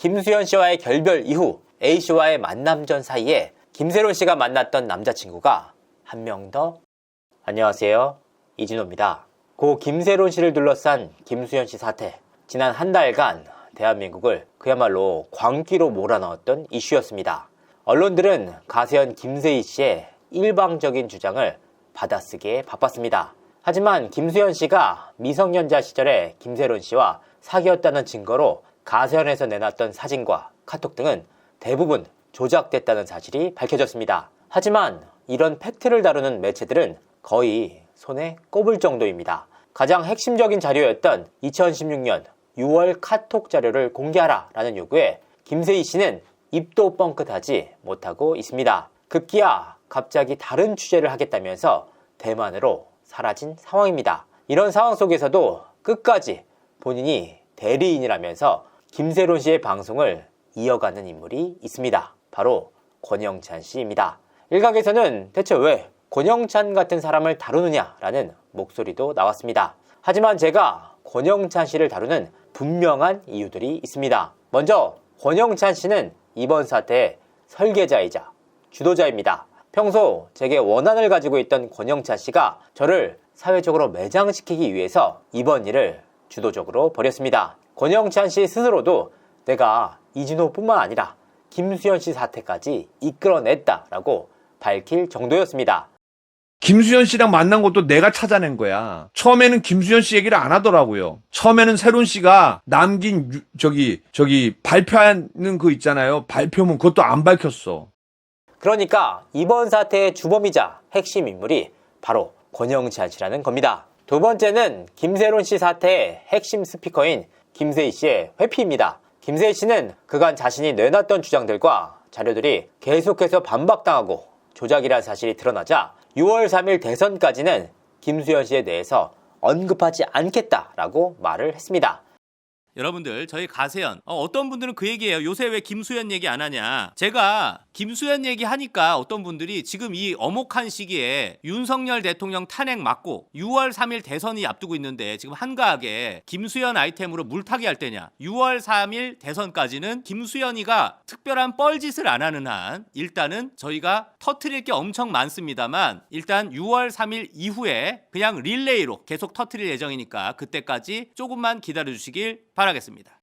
김수현 씨와의 결별 이후 A 씨와의 만남 전 사이에 김세론 씨가 만났던 남자친구가 한 명 더. 안녕하세요, 이진호입니다. 고 김세론 씨를 둘러싼 김수현 씨 사태. 지난 한 달간 대한민국을 그야말로 광기로 몰아넣었던 이슈였습니다. 언론들은 가세현 김세희 씨의 일방적인 주장을 받아쓰기에 바빴습니다. 하지만 김수현 씨가 미성년자 시절에 김세론 씨와 사귀었다는 증거로 가세현에서 내놨던 사진과 카톡 등은 대부분 조작됐다는 사실이 밝혀졌습니다. 하지만 이런 팩트를 다루는 매체들은 거의 손에 꼽을 정도입니다. 가장 핵심적인 자료였던 2016년 6월 카톡 자료를 공개하라 라는 요구에 김세희 씨는 입도 뻥끗하지 못하고 있습니다. 급기야 갑자기 다른 취재를 하겠다면서 대만으로 사라진 상황입니다. 이런 상황 속에서도 끝까지 본인이 대리인이라면서 김세론 씨의 방송을 이어가는 인물이 있습니다. 바로 권영찬 씨입니다. 일각에서는 대체 왜 권영찬 같은 사람을 다루느냐라는 목소리도 나왔습니다. 하지만 제가 권영찬 씨를 다루는 분명한 이유들이 있습니다. 먼저 권영찬 씨는 이번 사태의 설계자이자 주도자입니다. 평소 제게 원한을 가지고 있던 권영찬 씨가 저를 사회적으로 매장시키기 위해서 이번 일을 주도적으로 벌였습니다. 권영찬 씨 스스로도 내가 이진호뿐만 아니라 김수현 씨 사태까지 이끌어냈다라고 밝힐 정도였습니다. 김수현 씨랑 만난 것도 내가 찾아낸 거야. 처음에는 김수현 씨 얘기를 안 하더라고요. 처음에는 세론 씨가 남긴 발표하는 거 있잖아요. 발표문 그것도 안 밝혔어. 그러니까 이번 사태의 주범이자 핵심 인물이 바로 권영찬 씨라는 겁니다. 두 번째는 김세론 씨 사태의 핵심 스피커인 김세희 씨의 회피입니다. 김세희 씨는 그간 자신이 내놨던 주장들과 자료들이 계속해서 반박당하고 조작이라는 사실이 드러나자 6월 3일 대선까지는 김수현 씨에 대해서 언급하지 않겠다라고 말을 했습니다. 여러분들 저희 가세현 어떤 분들은 그 얘기예요. 요새 왜 김수현 얘기 안 하냐. 제가 김수현 얘기 하니까 어떤 분들이 지금 이 엄혹한 시기에 윤석열 대통령 탄핵 맞고 6월 3일 대선이 앞두고 있는데 지금 한가하게 김수현 아이템으로 물타기 할 때냐. 6월 3일 대선까지는 김수현이가 특별한 뻘짓을 안 하는 한 일단은 저희가 터트릴 게 엄청 많습니다만 일단 6월 3일 이후에 그냥 릴레이로 계속 터트릴 예정이니까 그때까지 조금만 기다려주시길 바라겠습니다.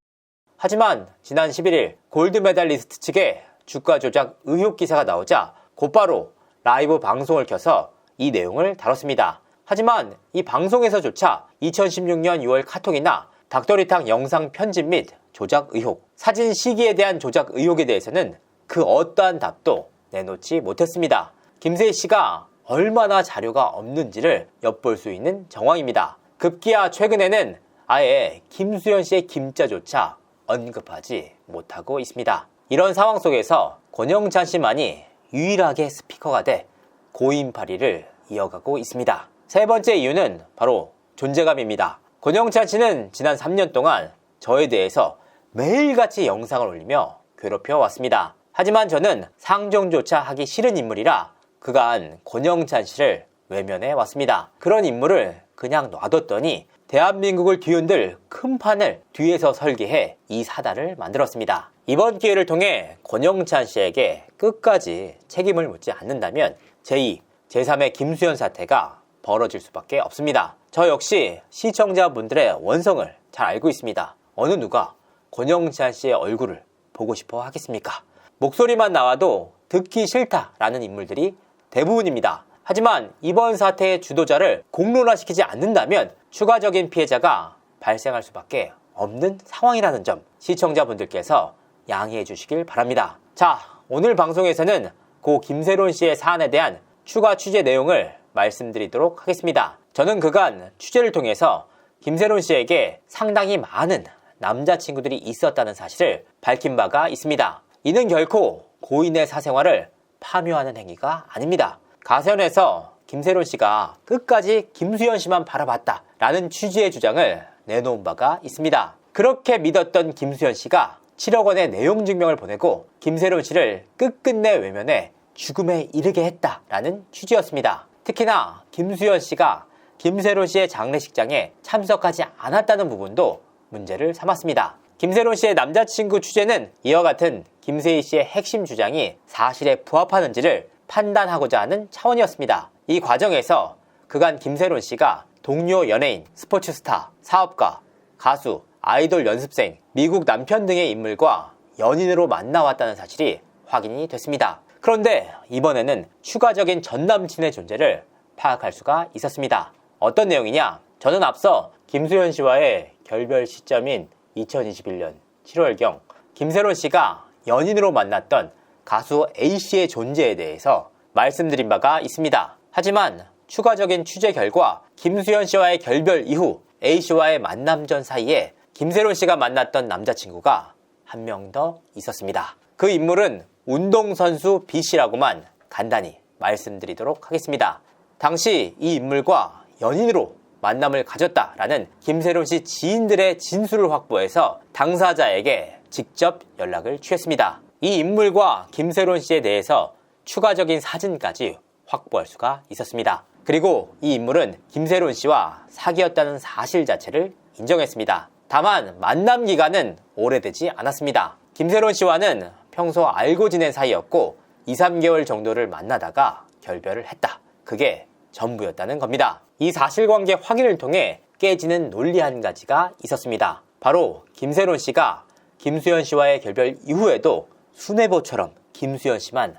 하지만 지난 11일 골드메달리스트 측에 주가 조작 의혹 기사가 나오자 곧바로 라이브 방송을 켜서 이 내용을 다뤘습니다. 하지만 이 방송에서조차 2016년 6월 카톡이나 닭도리탕 영상 편집 및 조작 의혹, 사진 시기에 대한 조작 의혹에 대해서는 그 어떠한 답도 내놓지 못했습니다. 김세희 씨가 얼마나 자료가 없는지를 엿볼 수 있는 정황입니다. 급기야 최근에는 아예 김수현 씨의 김자조차 언급하지 못하고 있습니다. 이런 상황 속에서 권영찬 씨만이 유일하게 스피커가 돼 고인파리를 이어가고 있습니다. 세 번째 이유는 바로 존재감입니다. 권영찬 씨는 지난 3년 동안 저에 대해서 매일같이 영상을 올리며 괴롭혀 왔습니다. 하지만 저는 상종조차 하기 싫은 인물이라 그간 권영찬 씨를 외면해 왔습니다. 그런 인물을 그냥 놔뒀더니 대한민국을 뒤흔들 큰 판을 뒤에서 설계해 이 사단을 만들었습니다. 이번 기회를 통해 권영찬 씨에게 끝까지 책임을 묻지 않는다면 제2, 제3의 김수현 사태가 벌어질 수밖에 없습니다. 저 역시 시청자분들의 원성을 잘 알고 있습니다. 어느 누가 권영찬 씨의 얼굴을 보고 싶어 하겠습니까? 목소리만 나와도 듣기 싫다라는 인물들이 대부분입니다. 하지만 이번 사태의 주도자를 공론화시키지 않는다면 추가적인 피해자가 발생할 수밖에 없는 상황이라는 점 시청자분들께서 양해해 주시길 바랍니다. 자, 오늘 방송에서는 고 김세론 씨의 사안에 대한 추가 취재 내용을 말씀드리도록 하겠습니다. 저는 그간 취재를 통해서 김세론 씨에게 상당히 많은 남자친구들이 있었다는 사실을 밝힌 바가 있습니다. 이는 결코 고인의 사생활을 파묘하는 행위가 아닙니다. 가세현에서 김세론 씨가 끝까지 김수현 씨만 바라봤다 라는 취지의 주장을 내놓은 바가 있습니다. 그렇게 믿었던 김수현 씨가 7억 원의 내용 증명을 보내고 김세론 씨를 끝끝내 외면해 죽음에 이르게 했다라는 취지였습니다. 특히나 김수현 씨가 김세론 씨의 장례식장에 참석하지 않았다는 부분도 문제를 삼았습니다. 김세론 씨의 남자친구 취재는 이와 같은 김세희 씨의 핵심 주장이 사실에 부합하는지를 판단하고자 하는 차원이었습니다. 이 과정에서 그간 김세론 씨가 동료 연예인, 스포츠 스타, 사업가, 가수, 아이돌 연습생, 미국 남편 등의 인물과 연인으로 만나왔다는 사실이 확인이 됐습니다. 그런데 이번에는 추가적인 전남친의 존재를 파악할 수가 있었습니다. 어떤 내용이냐? 저는 앞서 김수현 씨와의 결별 시점인 2021년 7월경 김세론 씨가 연인으로 만났던 가수 A씨의 존재에 대해서 말씀드린 바가 있습니다. 하지만 추가적인 취재 결과 김수현 씨와의 결별 이후 A씨와의 만남 전 사이에 김세론 씨가 만났던 남자친구가 한 명 더 있었습니다. 그 인물은 운동선수 B씨라고만 간단히 말씀드리도록 하겠습니다. 당시 이 인물과 연인으로 만남을 가졌다라는 김세론 씨 지인들의 진술을 확보해서 당사자에게 직접 연락을 취했습니다. 이 인물과 김세론 씨에 대해서 추가적인 사진까지 확보할 수가 있었습니다. 그리고 이 인물은 김세론 씨와 사귀었다는 사실 자체를 인정했습니다. 다만 만남 기간은 오래되지 않았습니다. 김세론 씨와는 평소 알고 지낸 사이였고 2, 3개월 정도를 만나다가 결별을 했다. 그게 전부였다는 겁니다. 이 사실관계 확인을 통해 깨지는 논리 한 가지가 있었습니다. 바로 김세론 씨가 김수현 씨와의 결별 이후에도 수뇌보처럼 김수현 씨만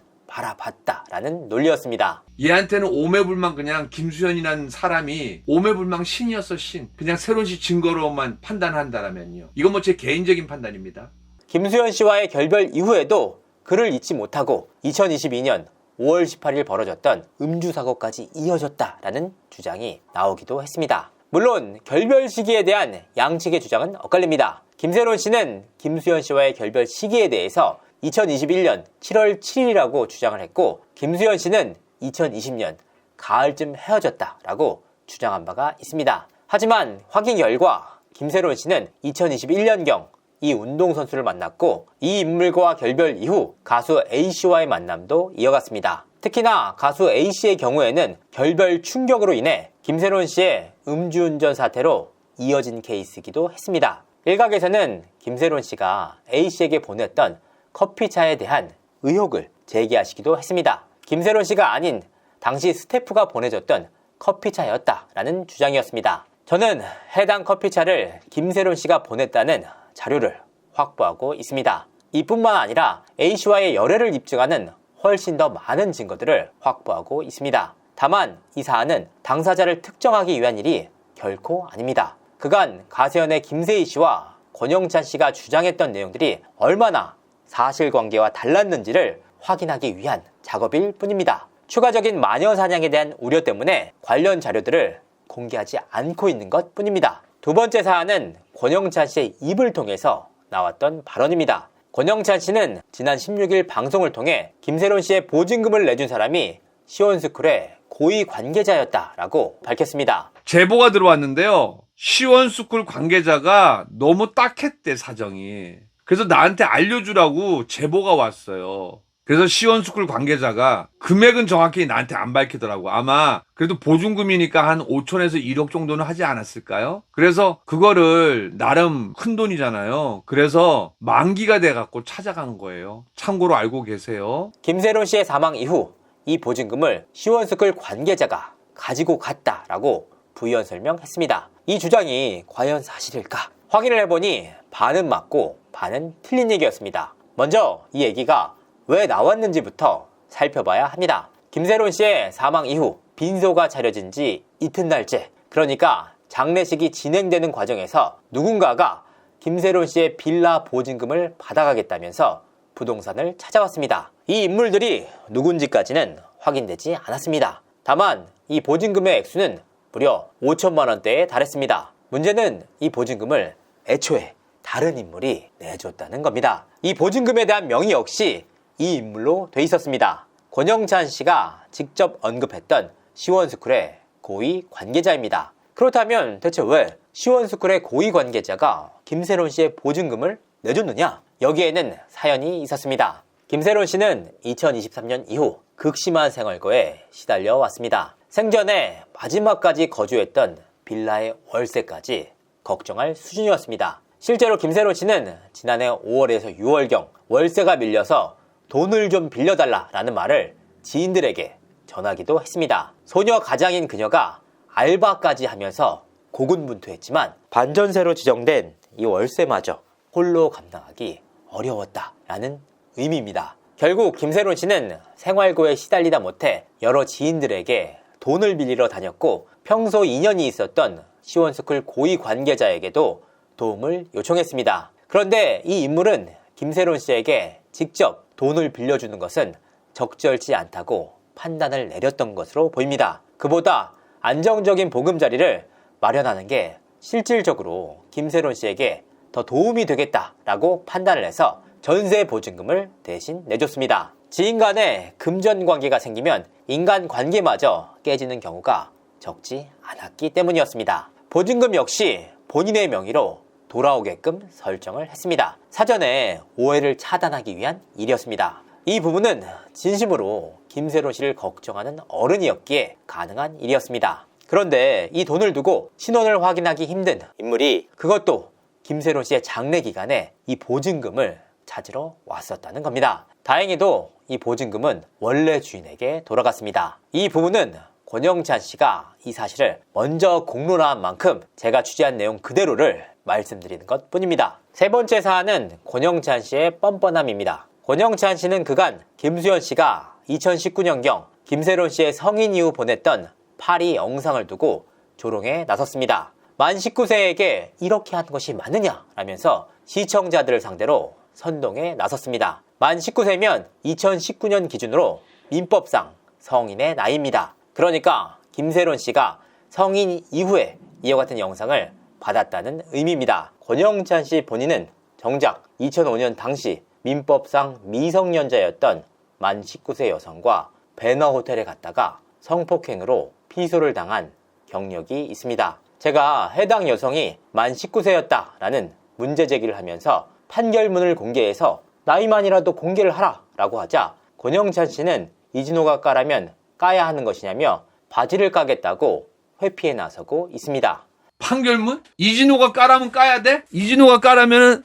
바라봤다라는 논리였습니다. 얘한테는 오매불망 그냥 김수현이라는 사람이 오매불망 신이었어, 신. 그냥 세론 씨 증거로만 판단한다라면요. 이건 뭐 제 개인적인 판단입니다. 김수현 씨와의 결별 이후에도 그를 잊지 못하고 2022년 5월 18일 벌어졌던 음주 사고까지 이어졌다라는 주장이 나오기도 했습니다. 물론 결별 시기에 대한 양측의 주장은 엇갈립니다. 김세론 씨는 김수현 씨와의 결별 시기에 대해서 2021년 7월 7일이라고 주장을 했고 김수현 씨는 2020년 가을쯤 헤어졌다라고 주장한 바가 있습니다. 하지만 확인 결과 김세론 씨는 2021년경 이 운동선수를 만났고 이 인물과 결별 이후 가수 A씨와의 만남도 이어갔습니다. 특히나 가수 A씨의 경우에는 결별 충격으로 인해 김세론 씨의 음주운전 사태로 이어진 케이스이기도 했습니다. 일각에서는 김세론 씨가 A씨에게 보냈던 커피차에 대한 의혹을 제기하시기도 했습니다. 김세론 씨가 아닌 당시 스태프가 보내줬던 커피차였다라는 주장이었습니다. 저는 해당 커피차를 김세론 씨가 보냈다는 자료를 확보하고 있습니다. 이뿐만 아니라 A씨와의 열애를 입증하는 훨씬 더 많은 증거들을 확보하고 있습니다. 다만 이 사안은 당사자를 특정하기 위한 일이 결코 아닙니다. 그간 가세연의 김세희 씨와 권영찬 씨가 주장했던 내용들이 얼마나 사실관계와 달랐는지를 확인하기 위한 작업일 뿐입니다. 추가적인 마녀 사냥에 대한 우려 때문에 관련 자료들을 공개하지 않고 있는 것 뿐입니다. 두 번째 사안은 권영찬 씨의 입을 통해서 나왔던 발언입니다. 권영찬 씨는 지난 16일 방송을 통해 김세론 씨의 보증금을 내준 사람이 시원스쿨의 고위 관계자였다라고 밝혔습니다. 제보가 들어왔는데요. 시원스쿨 관계자가 너무 딱했대, 사정이. 그래서 나한테 알려주라고 제보가 왔어요. 그래서 시원스쿨 관계자가 금액은 정확히 나한테 안 밝히더라고. 아마 그래도 보증금이니까 한 5천에서 1억 정도는 하지 않았을까요? 그래서 그거를 나름 큰 돈이잖아요. 그래서 만기가 돼갖고 찾아간 거예요. 참고로 알고 계세요. 김세론 씨의 사망 이후 이 보증금을 시원스쿨 관계자가 가지고 갔다라고 부연 설명했습니다. 이 주장이 과연 사실일까? 확인을 해보니 반은 맞고 반은 틀린 얘기였습니다. 먼저 이 얘기가 왜 나왔는지부터 살펴봐야 합니다. 김세론 씨의 사망 이후 빈소가 차려진 지 이튿날째, 그러니까 장례식이 진행되는 과정에서 누군가가 김세론 씨의 빌라 보증금을 받아가겠다면서 부동산을 찾아왔습니다. 이 인물들이 누군지까지는 확인되지 않았습니다. 다만 이 보증금의 액수는 무려 5천만 원대에 달했습니다. 문제는 이 보증금을 애초에 다른 인물이 내줬다는 겁니다. 이 보증금에 대한 명의 역시 이 인물로 돼 있었습니다. 권영찬 씨가 직접 언급했던 시원스쿨의 고위 관계자입니다. 그렇다면 대체 왜 시원스쿨의 고위 관계자가 김세론 씨의 보증금을 내줬느냐? 여기에는 사연이 있었습니다. 김세론 씨는 2023년 이후 극심한 생활고에 시달려 왔습니다. 생전에 마지막까지 거주했던 빌라의 월세까지 걱정할 수준이었습니다. 실제로 김세론 씨는 지난해 5월에서 6월경 월세가 밀려서 돈을 좀 빌려달라라는 말을 지인들에게 전하기도 했습니다. 소녀 가장인 그녀가 알바까지 하면서 고군분투했지만 반전세로 지정된 이 월세마저 홀로 감당하기 어려웠다라는 의미입니다. 결국 김세론 씨는 생활고에 시달리다 못해 여러 지인들에게 돈을 빌리러 다녔고 평소 인연이 있었던 시원스쿨 고위 관계자에게도 도움을 요청했습니다. 그런데 이 인물은 김세론 씨에게 직접 돈을 빌려주는 것은 적절치 않다고 판단을 내렸던 것으로 보입니다. 그보다 안정적인 보금자리를 마련하는 게 실질적으로 김세론 씨에게 더 도움이 되겠다라고 판단을 해서 전세 보증금을 대신 내줬습니다. 지인 간에 금전 관계가 생기면 인간 관계마저 깨지는 경우가 적지 않았기 때문이었습니다. 보증금 역시 본인의 명의로 돌아오게끔 설정을 했습니다. 사전에 오해를 차단하기 위한 일이었습니다. 이 부분은 진심으로 김세론 씨를 걱정하는 어른이었기에 가능한 일이었습니다. 그런데 이 돈을 두고 신원을 확인하기 힘든 인물이 그것도 김세론 씨의 장례 기간에 이 보증금을 찾으러 왔었다는 겁니다. 다행히도 이 보증금은 원래 주인에게 돌아갔습니다. 이 부분은 권영찬 씨가 이 사실을 먼저 공론화한 만큼 제가 취재한 내용 그대로를 말씀드리는 것 뿐입니다. 세 번째 사안은 권영찬 씨의 뻔뻔함입니다. 권영찬 씨는 그간 김수현 씨가 2019년경 김세론 씨의 성인 이후 보냈던 파리 영상을 두고 조롱에 나섰습니다. 만 19세에게 이렇게 한 것이 맞느냐 라면서 시청자들을 상대로 선동에 나섰습니다. 만 19세면 2019년 기준으로 민법상 성인의 나이입니다. 그러니까 김세론 씨가 성인 이후에 이와 같은 영상을 받았다는 의미입니다. 권영찬 씨 본인은 정작 2005년 당시 민법상 미성년자였던 만 19세 여성과 배너 호텔에 갔다가 성폭행으로 피소를 당한 경력이 있습니다. 제가 해당 여성이 만 19세였다라는 문제 제기를 하면서 판결문을 공개해서 나이만이라도 공개를 하라 라고 하자 권영찬 씨는 이진호가 까라면 까야 하는 것이냐며 바지를 까겠다고 회피에 나서고 있습니다. 판결문? 이진호가 까라면 까야 돼? 이진호가 까라면은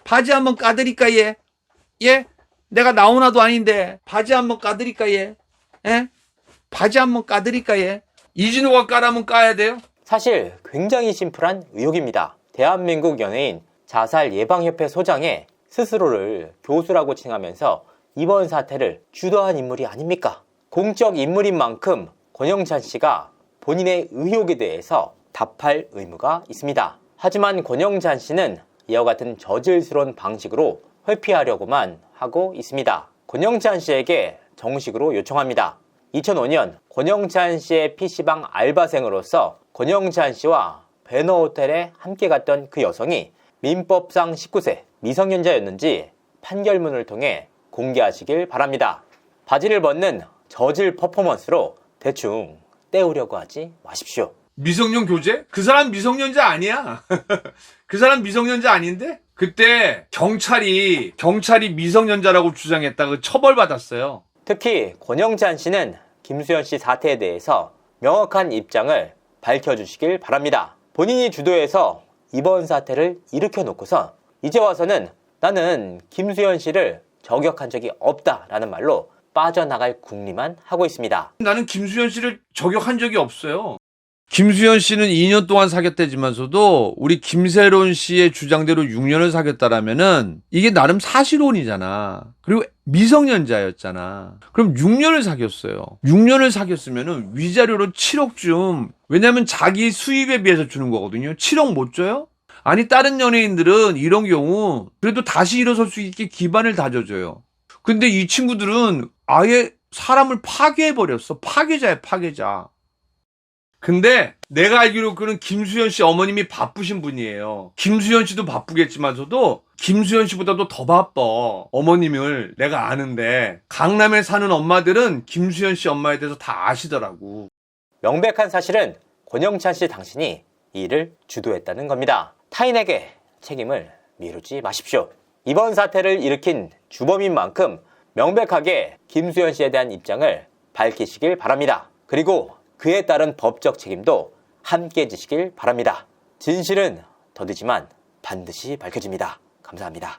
바지 한번 까드릴까 얘? 예? 내가 나오나도 아닌데 바지 한번 까드릴까 얘? 바지 한번 까드릴까 얘? 이진호가 까라면 까야 돼요? 사실 굉장히 심플한 의혹입니다. 대한민국 연예인 자살예방협회 소장의 스스로를 교수라고 칭하면서 이번 사태를 주도한 인물이 아닙니까? 공적 인물인 만큼 권영찬 씨가 본인의 의혹에 대해서 답할 의무가 있습니다. 하지만 권영찬 씨는 이와 같은 저질스러운 방식으로 회피하려고만 하고 있습니다. 권영찬 씨에게 정식으로 요청합니다. 2005년 권영찬 씨의 PC방 알바생으로서 권영찬 씨와 배너 호텔에 함께 갔던 그 여성이 민법상 19세 미성년자였는지 판결문을 통해 공개하시길 바랍니다. 바지를 벗는 저질 퍼포먼스로 대충 때우려고 하지 마십시오. 미성년 교제? 그 사람 미성년자 아니야. 그 사람 미성년자 아닌데? 그때 경찰이 미성년자라고 주장했다가 처벌받았어요. 특히 권영찬 씨는 김수현 씨 사태에 대해서 명확한 입장을 밝혀주시길 바랍니다. 본인이 주도해서 이번 사태를 일으켜놓고서 이제 와서는 나는 김수현 씨를 저격한 적이 없다라는 말로 빠져나갈 궁리만 하고 있습니다. 나는 김수현 씨를 저격한 적이 없어요. 김수현 씨는 2년 동안 사귀었다지만서도 우리 김세론 씨의 주장대로 6년을 사귀었다라면은 이게 나름 사실혼이잖아. 그리고 미성년자였잖아. 그럼 6년을 사귀었어요. 6년을 사귀었으면은 위자료로 7억 좀, 왜냐면 자기 수입에 비해서 주는 거거든요. 7억 못 줘요? 아니 다른 연예인들은 이런 경우 그래도 다시 일어설 수 있게 기반을 다져줘요. 근데 이 친구들은 아예 사람을 파괴해버렸어. 파괴자야, 파괴자. 근데 내가 알기로 그는 김수현 씨 어머님이 바쁘신 분이에요. 김수현 씨도 바쁘겠지만서도 김수현 씨보다도 더 바빠. 어머님을 내가 아는데 강남에 사는 엄마들은 김수현 씨 엄마에 대해서 다 아시더라고. 명백한 사실은 권영찬 씨 당신이 이 일을 주도했다는 겁니다. 타인에게 책임을 미루지 마십시오. 이번 사태를 일으킨 주범인 만큼 명백하게 김수현 씨에 대한 입장을 밝히시길 바랍니다. 그리고 그에 따른 법적 책임도 함께 지시길 바랍니다. 진실은 더디지만 반드시 밝혀집니다. 감사합니다.